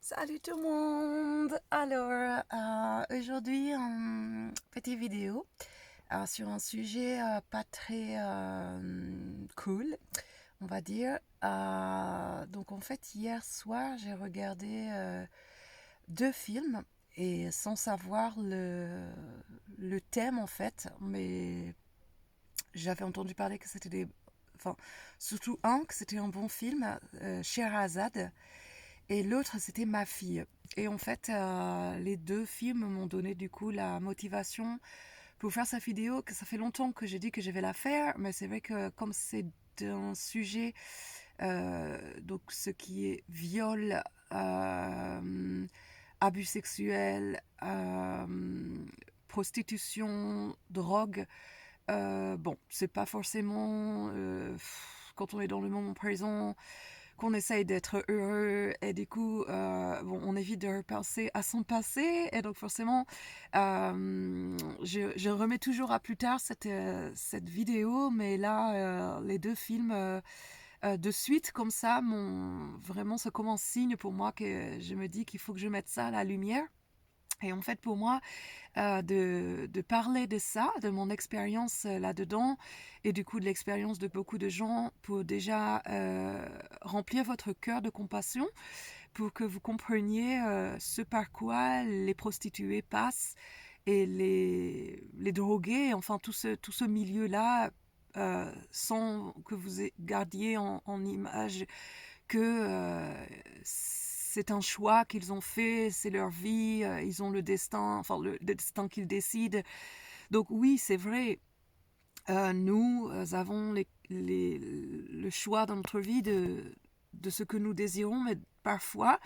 Salut tout le monde! Alors, aujourd'hui, petite vidéo sur un sujet pas très cool, on va dire. Donc, en fait, hier soir, j'ai regardé deux films et sans savoir le thème, en fait, mais j'avais entendu parler que c'était des. Enfin, surtout un, que c'était un bon film, Scheherazade. Et l'autre, c'était Ma fille. Et en fait, les deux films m'ont donné du coup la motivation pour faire cette vidéo, que ça fait longtemps que j'ai dit que je vais la faire, mais c'est vrai que comme c'est un sujet, donc ce qui est viol, abus sexuels, prostitution, drogue, bon, c'est pas forcément quand on est dans le moment présent qu'on essaye d'être heureux et du coup bon, on évite de repenser à son passé et donc forcément je remets toujours à plus tard cette vidéo, mais là les deux films de suite comme ça vraiment c'est comme un signe pour moi que je me dis qu'il faut que je mette ça à la lumière. Et en fait, pour moi, de parler de ça, de mon expérience là-dedans, et du coup de l'expérience de beaucoup de gens, pour déjà remplir votre cœur de compassion, pour que vous compreniez ce par quoi les prostituées passent, et les drogués, enfin tout ce milieu-là, sans que vous gardiez en image que c'est un choix qu'ils ont fait, c'est leur vie, ils ont le destin, enfin le destin qu'ils décident. Donc oui, c'est vrai, nous avons le choix dans notre vie de ce que nous désirons, mais parfois,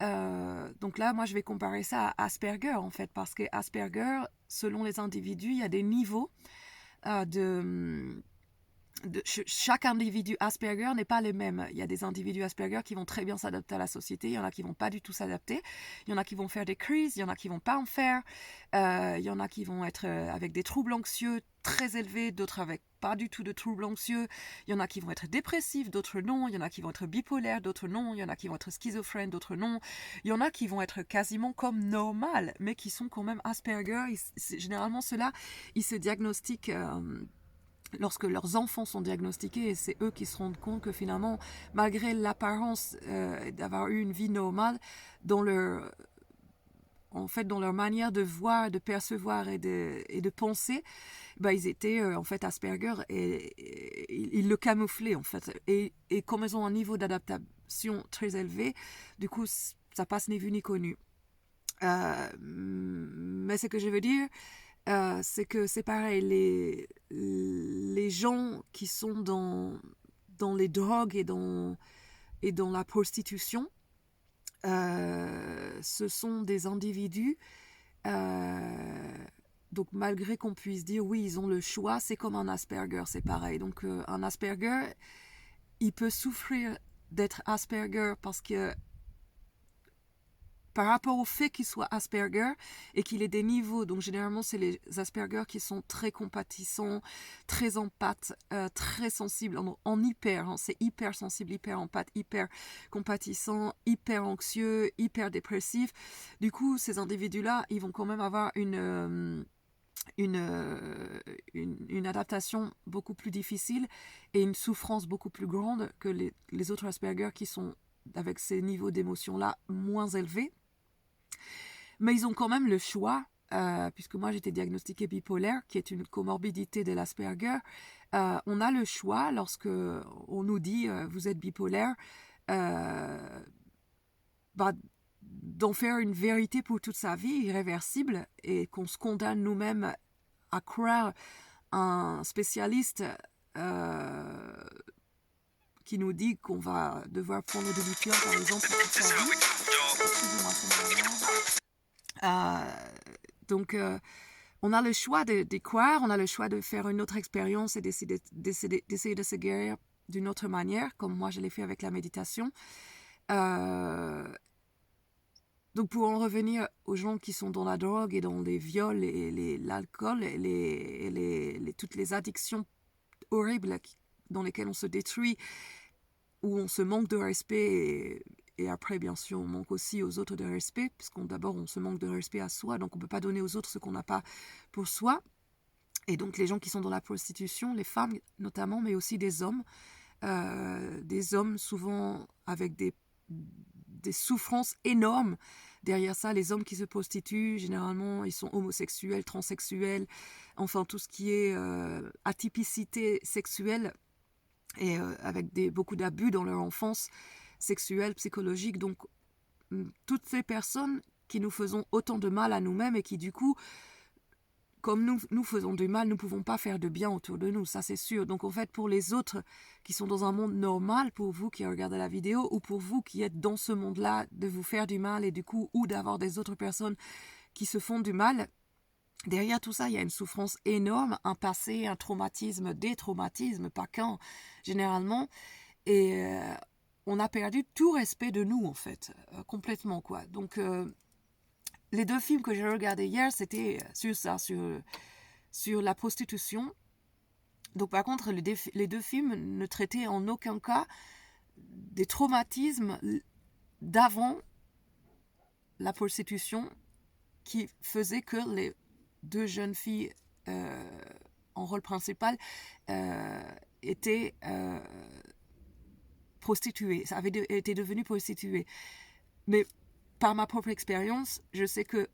donc là, moi, je vais comparer ça à Asperger, en fait, parce que Asperger, selon les individus, il y a des niveaux de chaque individu Asperger n'est pas le même. Il y a des individus Asperger qui vont très bien s'adapter à la société, il y en a qui vont pas du tout s'adapter, il y en a qui vont faire des crises, il y en a qui vont pas en faire, il y en a qui vont être avec des troubles anxieux très élevés, d'autres avec pas du tout de troubles anxieux, il y en a qui vont être dépressifs, d'autres non, il y en a qui vont être bipolaires, d'autres non, il y en a qui vont être schizophrènes, d'autres non, il y en a qui vont être quasiment comme normal, mais qui sont quand même Asperger. Généralement ceux-là, ils se diagnostiquent lorsque leurs enfants sont diagnostiqués, et c'est eux qui se rendent compte que finalement, malgré l'apparence d'avoir eu une vie normale, dans leur, en fait, dans leur manière de voir, de percevoir et de penser, bah, ils étaient en fait Asperger, et ils le camouflaient en fait. Et comme ils ont un niveau d'adaptation très élevé, du coup, ça passe ni vu ni connu. Mais ce que je veux dire, c'est que c'est pareil, les gens qui sont dans les drogues et dans la prostitution, ce sont des individus, donc malgré qu'on puisse dire oui, ils ont le choix, c'est comme un Asperger, c'est pareil. Donc un Asperger, il peut souffrir d'être Asperger parce que par rapport au fait qu'il soit Asperger et qu'il ait des niveaux. Donc généralement, c'est les Asperger qui sont très compatissants, très empathes, très sensibles, en hyper. Hein, c'est hyper sensible, hyper empathe, hyper compatissant, hyper anxieux, hyper dépressif. Du coup, ces individus-là, ils vont quand même avoir une adaptation beaucoup plus difficile et une souffrance beaucoup plus grande que les autres Asperger qui sont avec ces niveaux d'émotion-là moins élevés. Mais ils ont quand même le choix, puisque moi j'étais diagnostiquée bipolaire, qui est une comorbidité de l'Asperger. On a le choix, lorsque on nous dit vous êtes bipolaire, bah, d'en faire une vérité pour toute sa vie, irréversible, et qu'on se condamne nous-mêmes à croire un spécialiste qui nous dit qu'on va devoir prendre de lithium, par exemple, pour toute sa vie. Excusez-moi, c'est donc, on a le choix de croire, on a le choix de faire une autre expérience et d'essayer de se guérir d'une autre manière, comme moi je l'ai fait avec la méditation. Donc, pour en revenir aux gens qui sont dans la drogue et dans les viols et l'alcool et toutes les addictions horribles dans lesquelles on se détruit, où on se manque de respect et après, bien sûr, on manque aussi aux autres de respect, puisqu'on d'abord, on se manque de respect à soi, donc on ne peut pas donner aux autres ce qu'on n'a pas pour soi. Et donc, les gens qui sont dans la prostitution, les femmes notamment, mais aussi des hommes souvent avec des souffrances énormes. Derrière ça, les hommes qui se prostituent, généralement, ils sont homosexuels, transsexuels, enfin tout ce qui est atypicité sexuelle, et avec beaucoup d'abus dans leur enfance sexuelle, psychologique. Donc, toutes ces personnes qui nous faisons autant de mal à nous-mêmes et qui, du coup, comme nous faisons du mal, nous ne pouvons pas faire de bien autour de nous, ça c'est sûr. Donc en fait, pour les autres qui sont dans un monde normal, pour vous qui regardez la vidéo, ou pour vous qui êtes dans ce monde-là, de vous faire du mal et du coup, ou d'avoir des autres personnes qui se font du mal, derrière tout ça, il y a une souffrance énorme, un passé, un traumatisme, des traumatismes, pas qu'un, généralement. Et on a perdu tout respect de nous, en fait, complètement, quoi. Donc, les 2 films que j'ai regardés hier, c'était sur ça, sur la prostitution. Donc, par contre, les 2 films ne traitaient en aucun cas des traumatismes d'avant la prostitution qui faisaient que les 2 jeunes filles en rôle principal étaient prostituées, étaient devenues prostituées. Mais par ma propre expérience, je sais que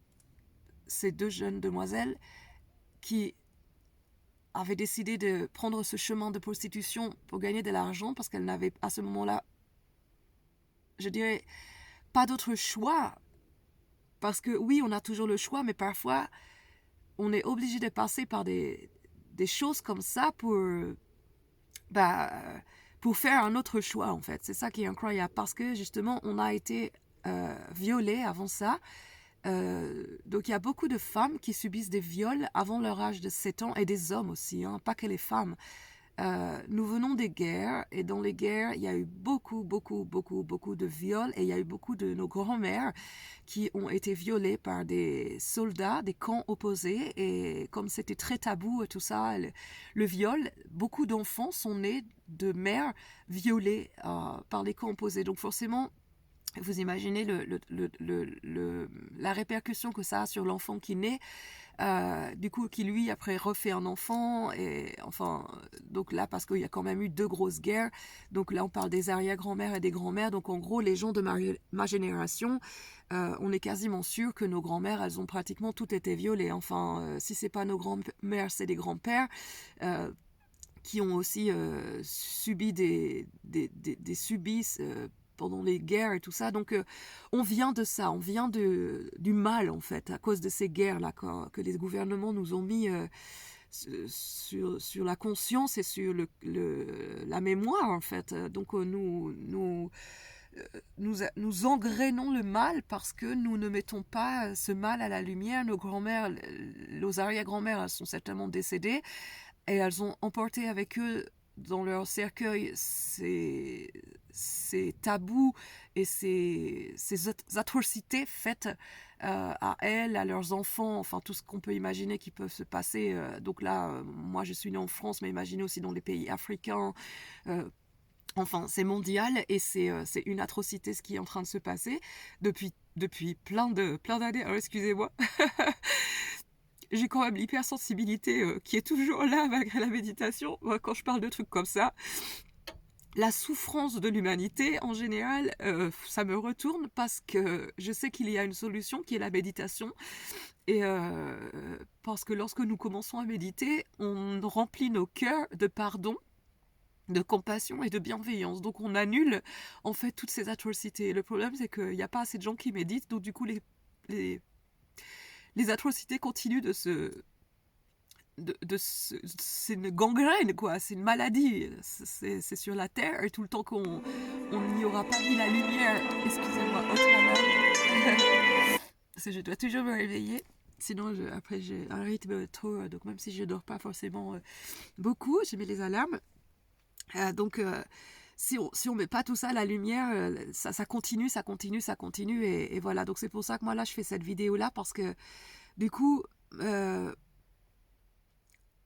ces 2 jeunes demoiselles qui avaient décidé de prendre ce chemin de prostitution pour gagner de l'argent parce qu'elles n'avaient à ce moment-là, je dirais, pas d'autre choix. Parce que oui, on a toujours le choix, mais parfois, on est obligé de passer par des choses comme ça pour faire un autre choix, en fait. C'est ça qui est incroyable, parce que justement, on a été violés avant ça. Donc il y a beaucoup de femmes qui subissent des viols avant leur âge de 7 ans, et des hommes aussi, hein, pas que les femmes. Nous venons des guerres, et dans les guerres, il y a eu beaucoup de viols, et il y a eu beaucoup de nos grands-mères qui ont été violées par des soldats, des camps opposés, et comme c'était très tabou et tout ça, le viol, beaucoup d'enfants sont nés de mères violées par les camps opposés. Donc forcément, vous imaginez la répercussion que ça a sur l'enfant qui naît, du coup qui lui après refait un enfant, et enfin donc là, parce qu'il y a quand même eu 2 grosses guerres, donc là on parle des arrière-grand-mères et des grands-mères. Donc en gros, les gens de ma génération, on est quasiment sûr que nos grands-mères, elles ont pratiquement toutes été violées. Enfin, si c'est pas nos grands-mères, c'est des grands-pères qui ont aussi subi des subisses pendant les guerres et tout ça. Donc on vient de ça, on vient du mal, en fait, à cause de ces guerres-là que les gouvernements nous ont mis sur la conscience et sur la mémoire, en fait. Donc nous engrainons le mal parce que nous ne mettons pas ce mal à la lumière. Nos grands-mères, nos arrière-grand-mères, elles sont certainement décédées, et elles ont emporté avec eux dans leur cercueil ces tabous et ces atrocités faites à elles, à leurs enfants, enfin tout ce qu'on peut imaginer qui peut se passer. Donc là, moi je suis née en France, mais imaginez aussi dans les pays africains. Enfin, c'est mondial, et c'est une atrocité ce qui est en train de se passer depuis plein d'années. Alors, excusez-moi. J'ai quand même l'hypersensibilité qui est toujours là malgré la méditation. Moi, quand je parle de trucs comme ça, la souffrance de l'humanité en général, ça me retourne, parce que je sais qu'il y a une solution qui est la méditation. Et parce que lorsque nous commençons à méditer, on remplit nos cœurs de pardon, de compassion et de bienveillance. Donc on annule en fait toutes ces atrocités. Le problème, c'est qu'il n'y a pas assez de gens qui méditent, donc du coup les atrocités continuent c'est une gangrène, quoi. C'est une maladie. C'est sur la terre, et tout le temps qu'on n'y aura pas mis la lumière. Excusez-moi, autre alarme. Parce que je dois toujours me réveiller. Sinon, après, j'ai un rythme trop... donc même si je ne dors pas forcément beaucoup, je mets les alarmes. Donc, si on met pas tout ça à la lumière, ça continue, et voilà. Donc c'est pour ça que moi là je fais cette vidéo là, parce que du coup,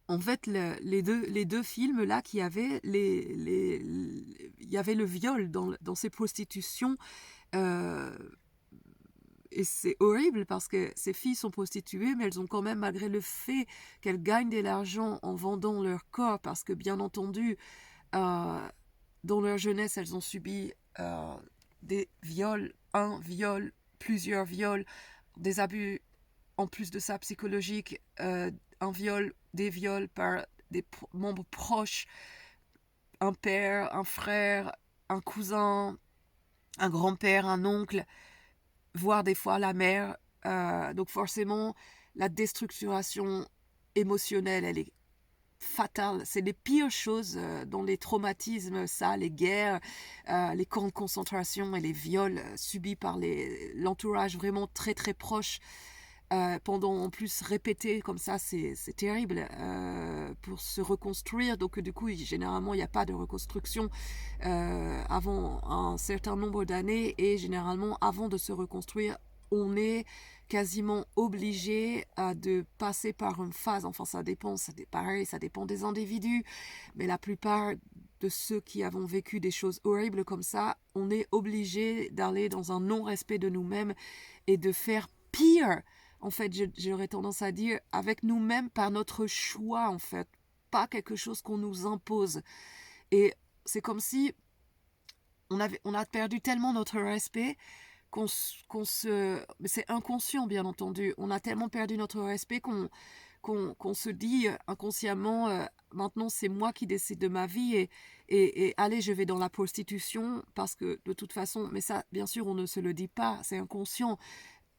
en fait, les deux films là qu'il y avait, il y avait le viol dans ces prostitutions, Euh, et c'est horrible parce que ces filles sont prostituées, mais elles ont quand même, malgré le fait qu'elles gagnent de l'argent en vendant leur corps, parce que bien entendu, euh, dans leur jeunesse, elles ont subi des viols, un viol, plusieurs viols, des abus en plus de ça psychologiques, un viol, des viols par des membres proches, un père, un frère, un cousin, un grand-père, un oncle, voire des fois la mère. Donc forcément, la déstructuration émotionnelle, elle est fatale. C'est les pires choses dans les traumatismes, ça, les guerres, les camps de concentration et les viols subis par l'entourage vraiment très très proche. Pendant en plus répété comme ça, c'est terrible pour se reconstruire. Donc du coup, généralement, il n'y a pas de reconstruction avant un certain nombre d'années et généralement, avant de se reconstruire, on est quasiment obligé de passer par une phase. Enfin, ça dépend, pareil, ça dépend des individus, mais la plupart de ceux qui avons vécu des choses horribles comme ça, on est obligé d'aller dans un non-respect de nous-mêmes et de faire pire. En fait, j'aurais tendance à dire avec nous-mêmes par notre choix, en fait, pas quelque chose qu'on nous impose. Et c'est comme si on a perdu tellement notre respect qu'on se... C'est inconscient, bien entendu. On a tellement perdu notre respect qu'on se dit inconsciemment, maintenant c'est moi qui décide de ma vie et allez, je vais dans la prostitution parce que de toute façon, mais ça, bien sûr, on ne se le dit pas, c'est inconscient.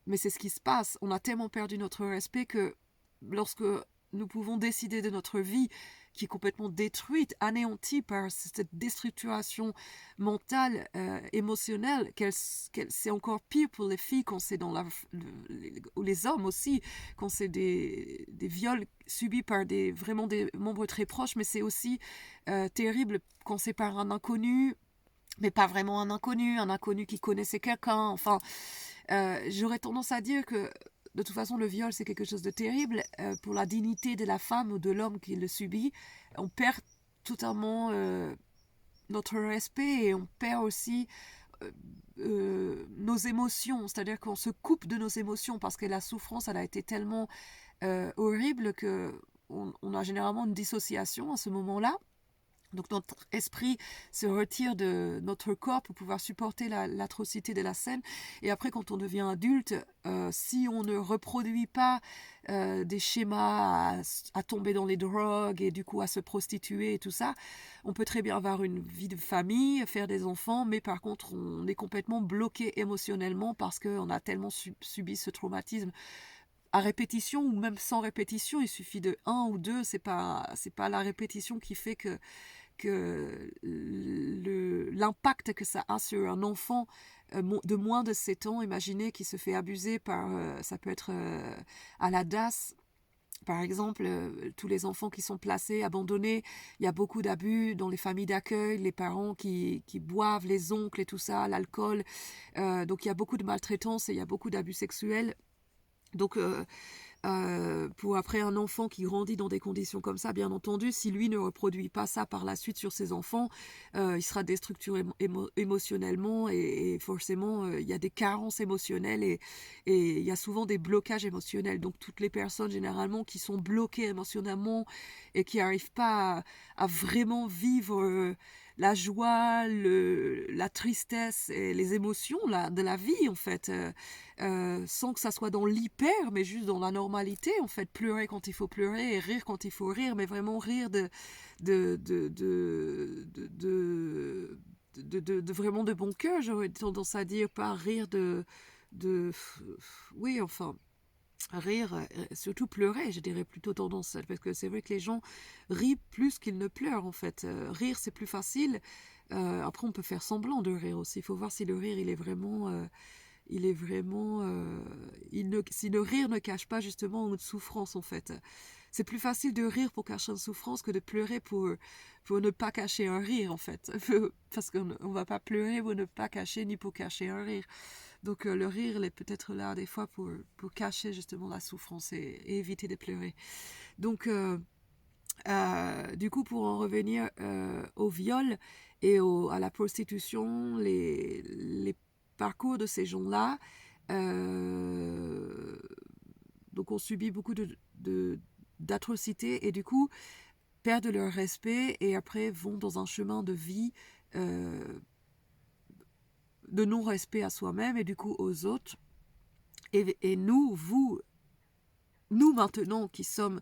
Mais c'est ce qui se passe. On a tellement perdu notre respect que lorsque nous pouvons décider de notre vie qui est complètement détruite, anéantie par cette déstructuration mentale, émotionnelle, c'est encore pire pour les filles quand c'est dans ou les hommes aussi, quand c'est des viols subis par vraiment des membres très proches, mais c'est aussi terrible quand c'est par un inconnu, mais pas vraiment un inconnu qui connaissait quelqu'un. Enfin, j'aurais tendance à dire que de toute façon, le viol, c'est quelque chose de terrible pour la dignité de la femme ou de l'homme qui le subit. On perd totalement notre respect et on perd aussi nos émotions. C'est-à-dire qu'on se coupe de nos émotions parce que la souffrance, elle a été tellement horrible que on a généralement une dissociation à ce moment-là. Donc notre esprit se retire de notre corps pour pouvoir supporter l'atrocité de la scène. Et après, quand on devient adulte, si on ne reproduit pas des schémas à tomber dans les drogues et du coup à se prostituer et tout ça, on peut très bien avoir une vie de famille, faire des enfants, mais par contre, on est complètement bloqué émotionnellement parce qu'on a tellement subi ce traumatisme à répétition ou même sans répétition. Il suffit de un ou deux, c'est pas la répétition qui fait que l'impact que ça a sur un enfant de moins de 7 ans, imaginez, qui se fait abuser par, ça peut être à la DAS, par exemple, tous les enfants qui sont placés, abandonnés, il y a beaucoup d'abus dans les familles d'accueil, les parents qui boivent, les oncles et tout ça, l'alcool, donc il y a beaucoup de maltraitance et il y a beaucoup d'abus sexuels. Donc pour après un enfant qui grandit dans des conditions comme ça, bien entendu, si lui ne reproduit pas ça par la suite sur ses enfants, il sera déstructuré émotionnellement et forcément il y a des carences émotionnelles et il y a souvent des blocages émotionnels. Donc toutes les personnes généralement qui sont bloquées émotionnellement et qui n'arrivent pas à vraiment vivre la joie, la tristesse et les émotions de la vie en fait, sans que ça soit dans l'hyper, mais juste dans la normalité en fait, pleurer quand il faut pleurer et rire quand il faut rire, mais vraiment rire de, de, de, de, de vraiment de bon cœur, j'aurais tendance à dire, pas rire de oui, enfin rire, surtout pleurer, je dirais plutôt tendance, parce que c'est vrai que les gens rient plus qu'ils ne pleurent en fait. Rire c'est plus facile. Après on peut faire semblant de rire aussi. Il faut voir si le rire il est vraiment, si le rire ne cache pas justement une souffrance en fait. C'est plus facile de rire pour cacher une souffrance que de pleurer pour ne pas cacher un rire en fait. Parce qu'on ne va pas pleurer pour ne pas cacher ni pour cacher un rire. Donc le rire, il est peut-être là des fois pour cacher justement la souffrance et éviter de pleurer. Donc du coup, pour en revenir au viol et à la prostitution, parcours de ces gens-là, donc on subit beaucoup d'atrocités et du coup perdent leur respect et après vont dans un chemin de vie de non-respect à soi-même et du coup aux autres. Et nous maintenant qui sommes,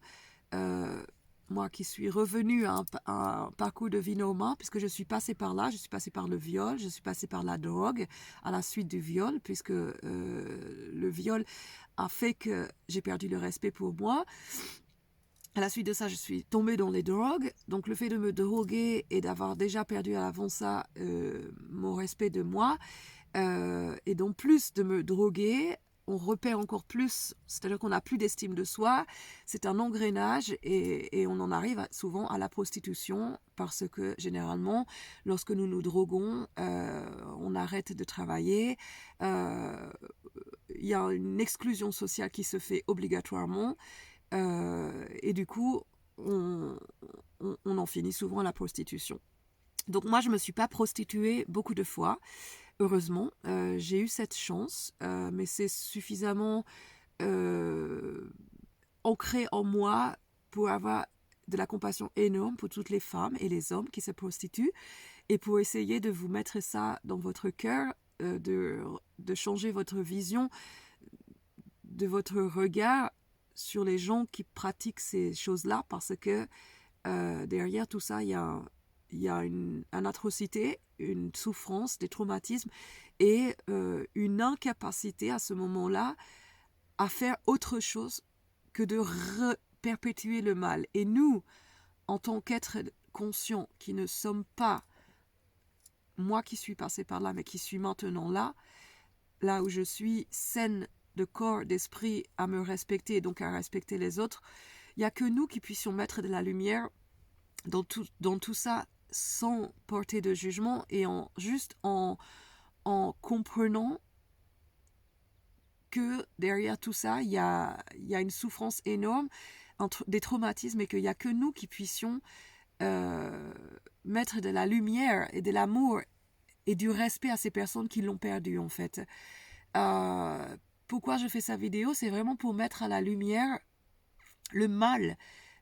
moi qui suis revenue à un parcours de vie normale, puisque je suis passée par là, je suis passée par le viol, je suis passée par la drogue à la suite du viol, puisque le viol a fait que j'ai perdu le respect pour moi. À la suite de ça, je suis tombée dans les drogues. Donc le fait de me droguer et d'avoir déjà perdu à l'avant ça mon respect de moi, et donc plus de me droguer, on repère encore plus, c'est-à-dire qu'on n'a plus d'estime de soi, c'est un engrenage et on en arrive souvent à la prostitution parce que généralement, lorsque nous nous droguons, on arrête de travailler, il y a une exclusion sociale qui se fait obligatoirement et du coup, on en finit souvent à la prostitution. Donc moi, je ne me suis pas prostituée beaucoup de fois. Heureusement, j'ai eu cette chance, mais c'est suffisamment ancré en moi pour avoir de la compassion énorme pour toutes les femmes et les hommes qui se prostituent et pour essayer de vous mettre ça dans votre cœur, de changer votre vision, de votre regard sur les gens qui pratiquent ces choses-là parce que derrière tout ça, il y a une atrocité, une souffrance, des traumatismes et une incapacité à ce moment-là à faire autre chose que de perpétuer le mal. Et nous, en tant qu'êtres conscients qui ne sommes pas, moi qui suis passée par là, mais qui suis maintenant là où je suis saine de corps, d'esprit, à me respecter et donc à respecter les autres, il n'y a que nous qui puissions mettre de la lumière dans tout ça sans porter de jugement et juste en comprenant que derrière tout ça, il y a une souffrance énorme, des traumatismes et qu'il n'y a que nous qui puissions mettre de la lumière et de l'amour et du respect à ces personnes qui l'ont perdu en fait. Pourquoi je fais cette vidéo? C'est vraiment pour mettre à la lumière le mal.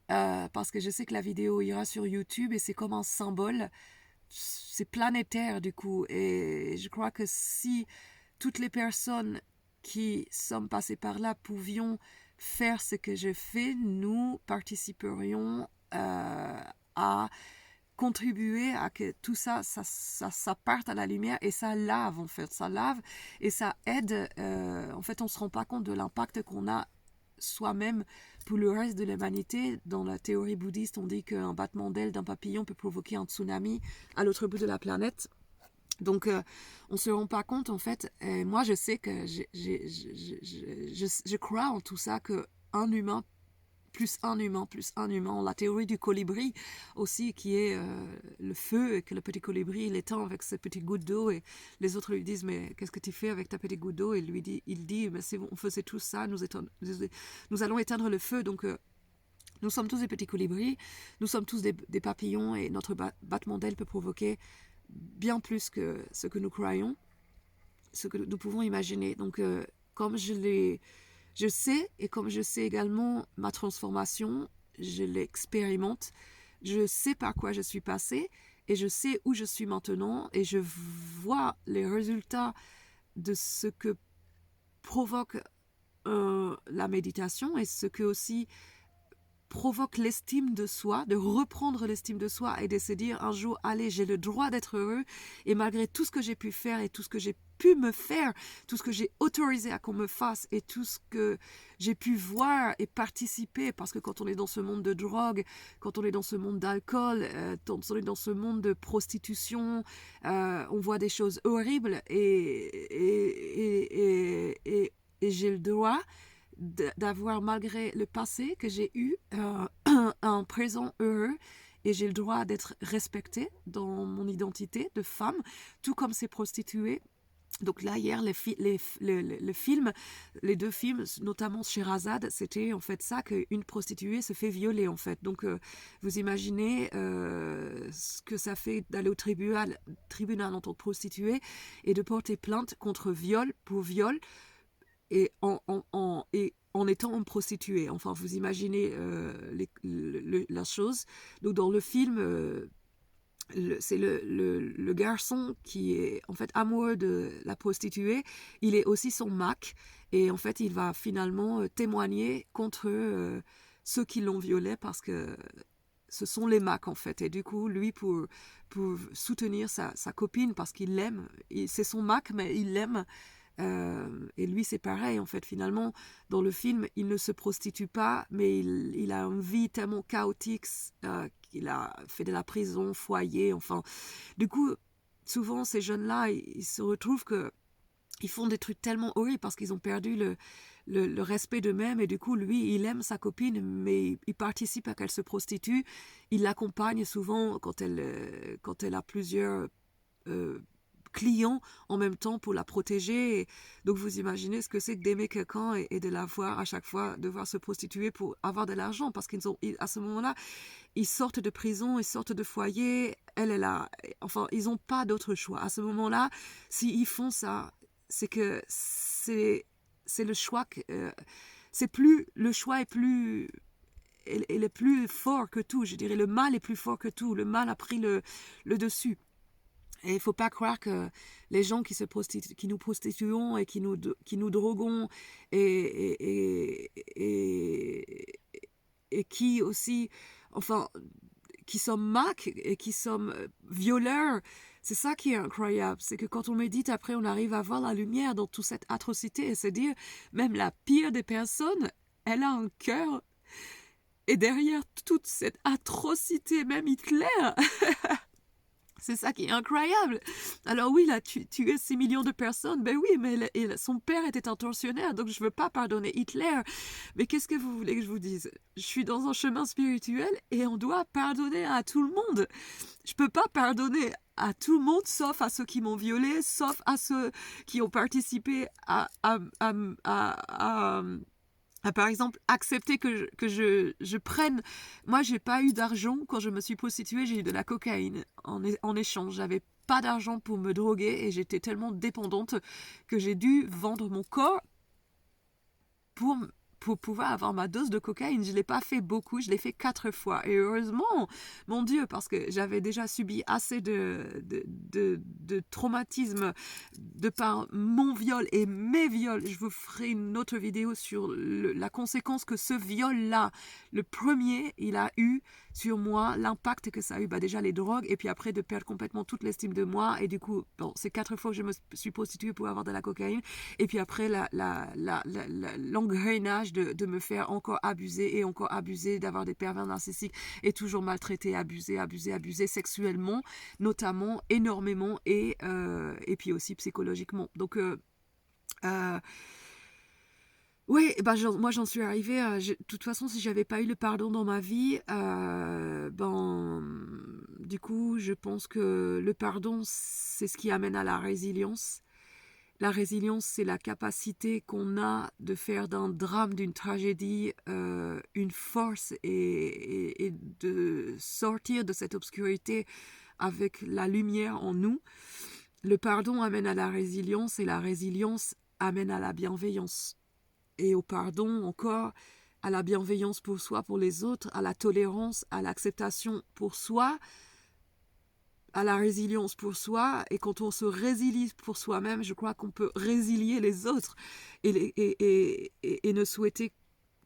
Parce que je sais que la vidéo ira sur YouTube et c'est comme un symbole, c'est planétaire du coup, et je crois que si toutes les personnes qui sont passées par là pouvions faire ce que je fais, nous participerions à contribuer à que tout ça parte à la lumière et ça lave en fait, ça lave et ça aide, en fait on se rend pas compte de l'impact qu'on a soi-même pour le reste de l'humanité. Dans la théorie bouddhiste, on dit qu'un battement d'aile d'un papillon peut provoquer un tsunami à l'autre bout de la planète. Donc, on ne se rend pas compte, en fait. Et moi, je sais que je crois en tout ça, qu'un humain plus un humain, plus un humain. La théorie du colibri aussi, qui est le feu, et que le petit colibri, il éteint avec ses petites gouttes d'eau, et les autres lui disent, mais qu'est-ce que tu fais avec ta petite goutte d'eau? Et il dit, mais c'est bon, on faisait tout ça, nous allons éteindre le feu, donc nous sommes tous des petits colibris, nous sommes tous des papillons, et notre battement d'aile peut provoquer bien plus que ce que nous croyons, ce que nous pouvons imaginer. Donc, comme je sais, et comme je sais également ma transformation, je l'expérimente, je sais par quoi je suis passée, et je sais où je suis maintenant, et je vois les résultats de ce que provoque la méditation, et ce que aussi provoque l'estime de soi, de reprendre l'estime de soi et de se dire un jour, allez, j'ai le droit d'être heureux et malgré tout ce que j'ai pu faire et tout ce que j'ai pu me faire, tout ce que j'ai autorisé à qu'on me fasse et tout ce que j'ai pu voir et participer, parce que quand on est dans ce monde de drogue, quand on est dans ce monde d'alcool, quand on est dans ce monde de prostitution, on voit des choses horribles et j'ai le droit d'avoir, malgré le passé que j'ai eu, un présent heureux, et j'ai le droit d'être respectée dans mon identité de femme, tout comme ces prostituées Donc là, hier, le film, les deux films, notamment Sherazade, c'était en fait ça, qu'une prostituée se fait violer, en fait. Donc, vous imaginez ce que ça fait d'aller au tribunal en tant que prostituée et de porter plainte contre viol pour viol et en étant une prostituée. Enfin, vous imaginez la chose. Donc, dans le film... c'est le garçon qui est en fait amoureux de la prostituée, il est aussi son Mac, et en fait il va finalement témoigner contre ceux qui l'ont violé, parce que ce sont les Macs en fait, et du coup lui pour soutenir sa copine, parce qu'il l'aime, c'est son Mac mais il l'aime, et lui c'est pareil en fait, finalement dans le film il ne se prostitue pas, mais il a une vie tellement chaotique, qu'il a fait de la prison, foyer, enfin du coup souvent ces jeunes là ils se retrouvent que ils font des trucs tellement horribles parce qu'ils ont perdu le respect d'eux-mêmes, et du coup lui il aime sa copine mais il participe à qu'elle se prostitue, il l'accompagne souvent quand elle a plusieurs euh, clients en même temps pour la protéger. Et donc vous imaginez ce que c'est que d'aimer quelqu'un et de la voir à chaque fois devoir se prostituer pour avoir de l'argent, parce à ce moment-là ils sortent de prison, ils sortent de foyer, elle a, enfin ils n'ont pas d'autre choix à ce moment-là. S'ils font ça, c'est que c'est le choix c'est plus le choix est plus, elle est plus fort que tout, je dirais le mal est plus fort que tout, le mal a pris le dessus. Et il ne faut pas croire que les gens qui nous prostituons et qui nous droguons et qui aussi, enfin, qui sommes macs et qui sommes violeurs, c'est ça qui est incroyable. C'est que quand on médite, après, on arrive à voir la lumière dans toute cette atrocité et se dire, même la pire des personnes, elle a un cœur. Et derrière toute cette atrocité, même Hitler, c'est ça qui est incroyable. Alors oui, là, tu tué 6 millions de personnes. Ben oui, mais son père était un tortionnaire, donc je ne veux pas pardonner Hitler. Mais qu'est-ce que vous voulez que je vous dise? Je suis dans un chemin spirituel et on doit pardonner à tout le monde. Je ne peux pas pardonner à tout le monde, sauf à ceux qui m'ont violé, sauf à ceux qui ont participé à, par exemple, accepter que je prenne... Moi, j'ai pas eu d'argent quand je me suis prostituée, j'ai eu de la cocaïne en échange. J'avais pas d'argent pour me droguer et j'étais tellement dépendante que j'ai dû vendre mon corps pour, pour pouvoir avoir ma dose de cocaïne. Je ne l'ai pas fait beaucoup, je l'ai fait 4 fois. Et heureusement, mon Dieu, parce que j'avais déjà subi assez de traumatisme de par mon viol et mes viols. Je vous ferai une autre vidéo sur la conséquence que ce viol-là, le premier, il a eu sur moi, l'impact que ça a eu, déjà les drogues, et puis après de perdre complètement toute l'estime de moi, et du coup, bon, c'est 4 fois que je me suis prostituée pour avoir de la cocaïne, et puis après l'engrenage de me faire encore abuser et encore abuser, d'avoir des pervers narcissiques et toujours maltraiter, abuser sexuellement, notamment, énormément, et puis aussi psychologiquement. Donc, oui, moi j'en suis arrivée à... De toute façon, si j'avais pas eu le pardon dans ma vie, du coup, je pense que le pardon, c'est ce qui amène à la résilience. La résilience, c'est la capacité qu'on a de faire d'un drame, d'une tragédie, une force, et de sortir de cette obscurité avec la lumière en nous. Le pardon amène à la résilience, et la résilience amène à la bienveillance. Et au pardon encore, à la bienveillance pour soi, pour les autres, à la tolérance, à l'acceptation pour soi, à la résilience pour soi. Et quand on se résilie pour soi-même, je crois qu'on peut résilier les autres et ne souhaiter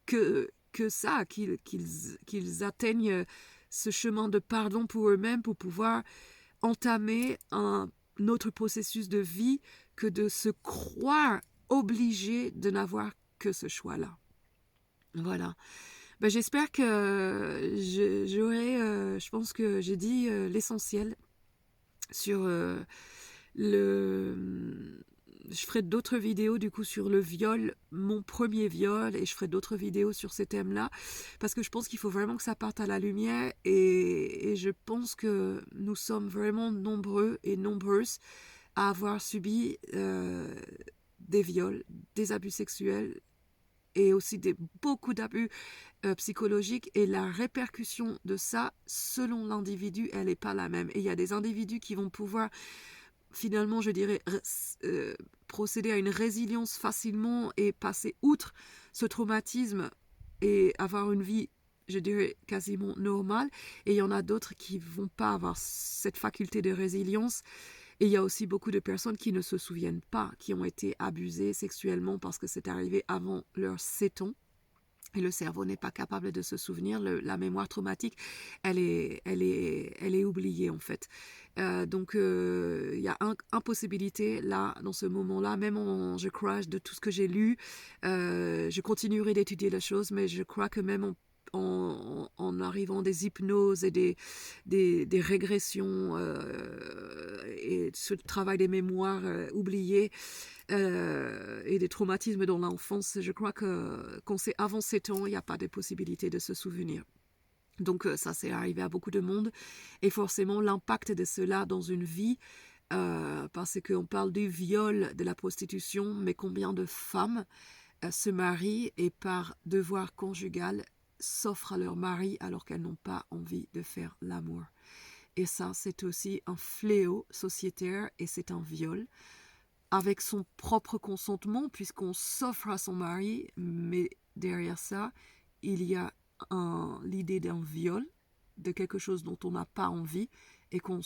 que ça, qu'ils atteignent ce chemin de pardon pour eux-mêmes, pour pouvoir entamer un autre processus de vie, que de se croire obligé de n'avoir que ce choix-là. Voilà. J'espère que je pense que j'ai dit l'essentiel sur je ferai d'autres vidéos du coup sur le viol, mon premier viol, et je ferai d'autres vidéos sur ces thèmes-là, parce que je pense qu'il faut vraiment que ça parte à la lumière, et je pense que nous sommes vraiment nombreux et nombreuses à avoir subi des viols, des abus sexuels et aussi beaucoup d'abus psychologiques, et la répercussion de ça, selon l'individu, elle n'est pas la même. Et il y a des individus qui vont pouvoir finalement, je dirais, procéder à une résilience facilement et passer outre ce traumatisme et avoir une vie, je dirais, quasiment normale. Et il y en a d'autres qui ne vont pas avoir cette faculté de résilience. Et il y a aussi beaucoup de personnes qui ne se souviennent pas, qui ont été abusées sexuellement parce que c'est arrivé avant leurs 7 ans. Et le cerveau n'est pas capable de se souvenir. La mémoire traumatique, elle est oubliée en fait. Donc il y a impossibilité là, dans ce moment-là, même je crois, de tout ce que j'ai lu, je continuerai d'étudier la chose, mais je crois que même en arrivant des hypnoses et des régressions et ce travail des mémoires oubliées, et des traumatismes dans l'enfance, je crois que quand c'est avant 7 ans, il n'y a pas de possibilité de se souvenir. Donc ça, c'est arrivé à beaucoup de monde. Et forcément, l'impact de cela dans une vie, parce qu'on parle du viol, de la prostitution, mais combien de femmes se marient et par devoir conjugal s'offrent à leur mari alors qu'elles n'ont pas envie de faire l'amour. Et ça, c'est aussi un fléau sociétaire et c'est un viol avec son propre consentement, puisqu'on s'offre à son mari, mais derrière ça, il y a l'idée d'un viol, de quelque chose dont on n'a pas envie, et qu'on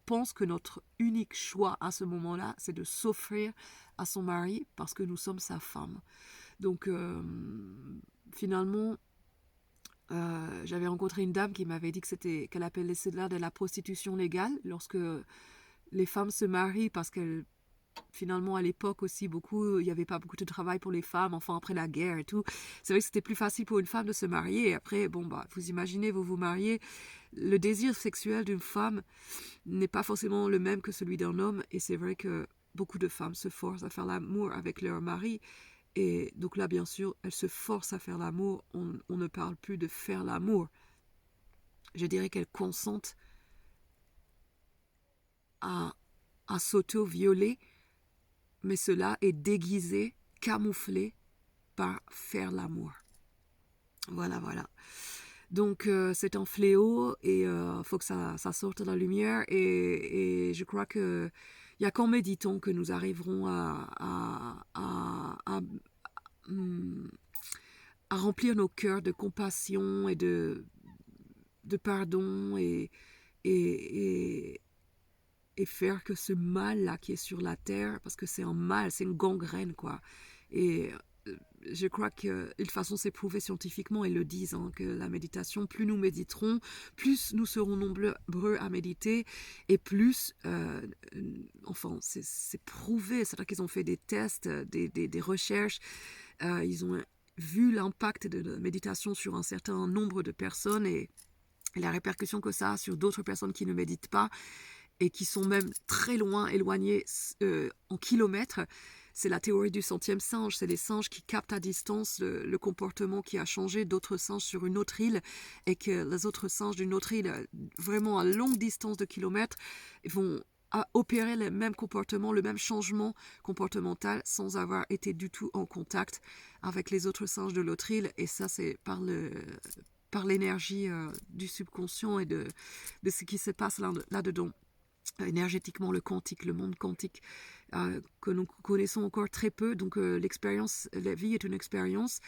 pense que notre unique choix à ce moment-là, c'est de s'offrir à son mari parce que nous sommes sa femme. Donc, finalement, j'avais rencontré une dame qui m'avait dit qu'elle appelait cela de la prostitution légale, lorsque les femmes se marient parce qu'elles finalement à l'époque aussi il n'y avait pas beaucoup de travail pour les femmes, enfin après la guerre et tout, c'est vrai que c'était plus facile pour une femme de se marier, et après vous imaginez, vous vous mariez, le désir sexuel d'une femme n'est pas forcément le même que celui d'un homme, et c'est vrai que beaucoup de femmes se forcent à faire l'amour avec leur mari, et donc là bien sûr elles se forcent à faire l'amour, on ne parle plus de faire l'amour, je dirais qu'elles consentent à s'auto-violer, mais cela est déguisé, camouflé par faire l'amour. Voilà. Donc c'est un fléau et faut que ça sorte de la lumière, et je crois que il n'y a qu'en méditant que nous arriverons à remplir nos cœurs de compassion et de pardon, et faire que ce mal-là qui est sur la terre, parce que c'est un mal, c'est une gangrène, quoi. Et je crois que, de toute façon, c'est prouvé scientifiquement, ils le disent, hein, que la méditation, plus nous méditerons, plus nous serons nombreux à méditer, et plus, enfin, c'est prouvé, c'est-à-dire qu'ils ont fait des tests, des recherches, ils ont vu l'impact de la méditation sur un certain nombre de personnes, et la répercussion que ça a sur d'autres personnes qui ne méditent pas, et qui sont même très loin, éloignés en kilomètres. C'est la théorie du centième singe. C'est les singes qui captent à distance le comportement qui a changé d'autres singes sur une autre île, et que les autres singes d'une autre île, vraiment à longue distance de kilomètres, vont opérer le même comportement, le même changement comportemental sans avoir été du tout en contact avec les autres singes de l'autre île. Et ça, c'est par l'énergie du subconscient et de ce qui se passe là-dedans. Énergétiquement, le quantique, le monde quantique, que nous connaissons encore très peu. Donc l'expérience, la vie est une expérience,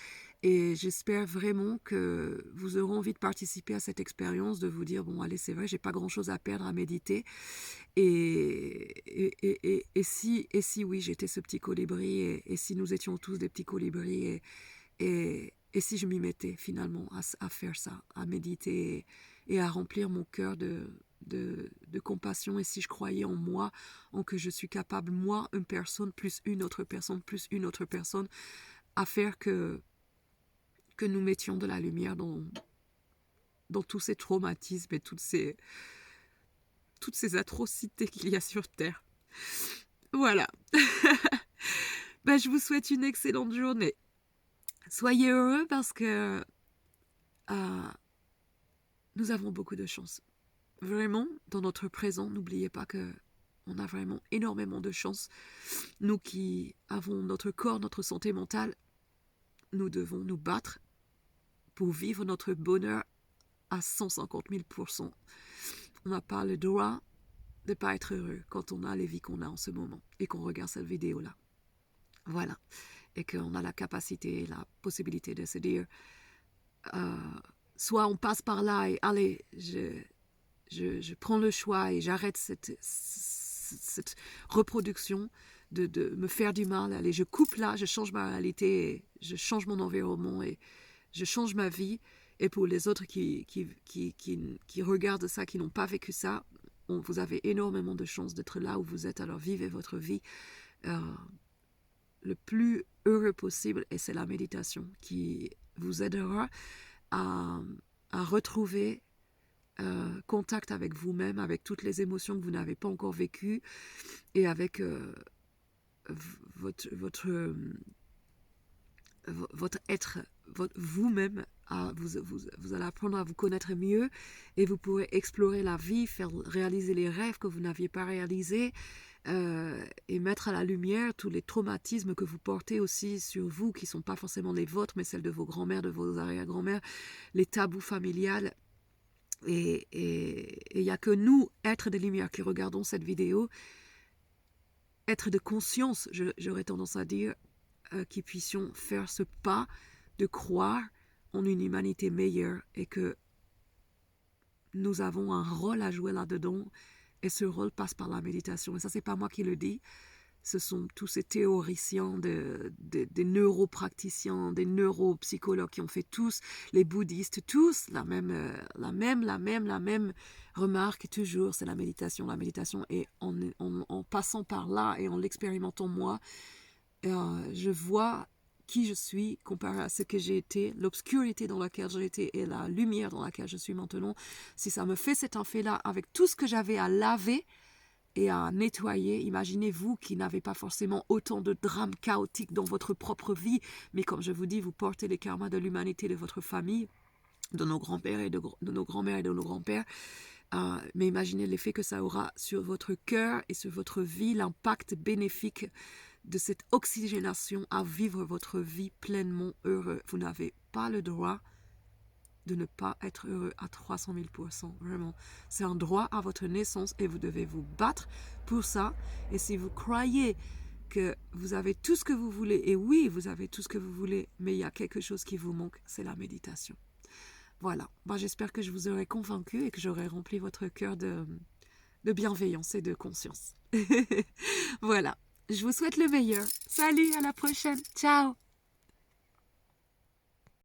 et j'espère vraiment que vous aurez envie de participer à cette expérience, de vous dire, bon allez, c'est vrai, j'ai pas grand chose à perdre à méditer, et si oui, j'étais ce petit colibri, et si nous étions tous des petits colibris, et si je m'y mettais finalement à faire ça, à méditer, et à remplir mon cœur de compassion, et si je croyais en moi, en que je suis capable, moi, une personne, plus une autre personne, plus une autre personne, à faire que nous mettions de la lumière dans tous ces traumatismes et toutes ces atrocités qu'il y a sur Terre. Voilà. Je vous souhaite une excellente journée. Soyez heureux, parce que nous avons beaucoup de chance. Vraiment, dans notre présent, n'oubliez pas que On a vraiment énormément de chance. Nous qui avons notre corps, notre santé mentale, nous devons nous battre pour vivre notre bonheur à 150 000%. On n'a pas le droit de ne pas être heureux quand on a les vies qu'on a en ce moment et qu'on regarde cette vidéo-là. Voilà. Et qu'on a la capacité, la possibilité de se dire, soit on passe par là et allez, je prends le choix et j'arrête cette reproduction de me faire du mal. Allez, je coupe là, je change ma réalité, je change mon environnement et je change ma vie. Et pour les autres qui regardent ça, qui n'ont pas vécu ça, vous avez énormément de chance d'être là où vous êtes. Alors vivez votre vie le plus heureux possible. Et c'est la méditation qui vous aidera à retrouver contact avec vous-même, avec toutes les émotions que vous n'avez pas encore vécues et avec votre être, vous-même. Vous allez apprendre à vous connaître mieux et vous pourrez explorer la vie, faire réaliser les rêves que vous n'aviez pas réalisés et mettre à la lumière tous les traumatismes que vous portez aussi sur vous, qui ne sont pas forcément les vôtres, mais celles de vos grands-mères, de vos arrière-grand-mères, les tabous familiales. Et il n'y a que nous, êtres de lumière, qui regardons cette vidéo, êtres de conscience, j'aurais tendance à dire, qui puissions faire ce pas de croire en une humanité meilleure et que nous avons un rôle à jouer là-dedans et ce rôle passe par la méditation. Et ça, c'est pas moi qui le dis, ce sont tous ces théoriciens, des neuropraticiens, des neuropsychologues qui ont fait tous, les bouddhistes, tous la même remarque toujours, c'est la méditation. La méditation, et en passant par là et en l'expérimentant moi, je vois qui je suis comparé à ce que j'ai été, l'obscurité dans laquelle j'ai été et la lumière dans laquelle je suis maintenant. Si ça me fait cet effet-là avec tout ce que j'avais à laver et à nettoyer, imaginez-vous qui n'avez pas forcément autant de drames chaotiques dans votre propre vie, mais comme je vous dis, vous portez les karmas de l'humanité, de votre famille, de nos grands-pères et de nos grands-mères et de nos grands-pères. Mais imaginez l'effet que ça aura sur votre cœur et sur votre vie, l'impact bénéfique de cette oxygénation à vivre votre vie pleinement heureux. Vous n'avez pas le droit de ne pas être heureux à 300 000%. Vraiment, c'est un droit à votre naissance et vous devez vous battre pour ça. Et si vous croyez que vous avez tout ce que vous voulez, et oui, vous avez tout ce que vous voulez, mais il y a quelque chose qui vous manque, c'est la méditation. Voilà, j'espère que je vous aurai convaincu et que j'aurai rempli votre cœur de bienveillance et de conscience. Voilà. Je vous souhaite le meilleur. Salut, à la prochaine. Ciao.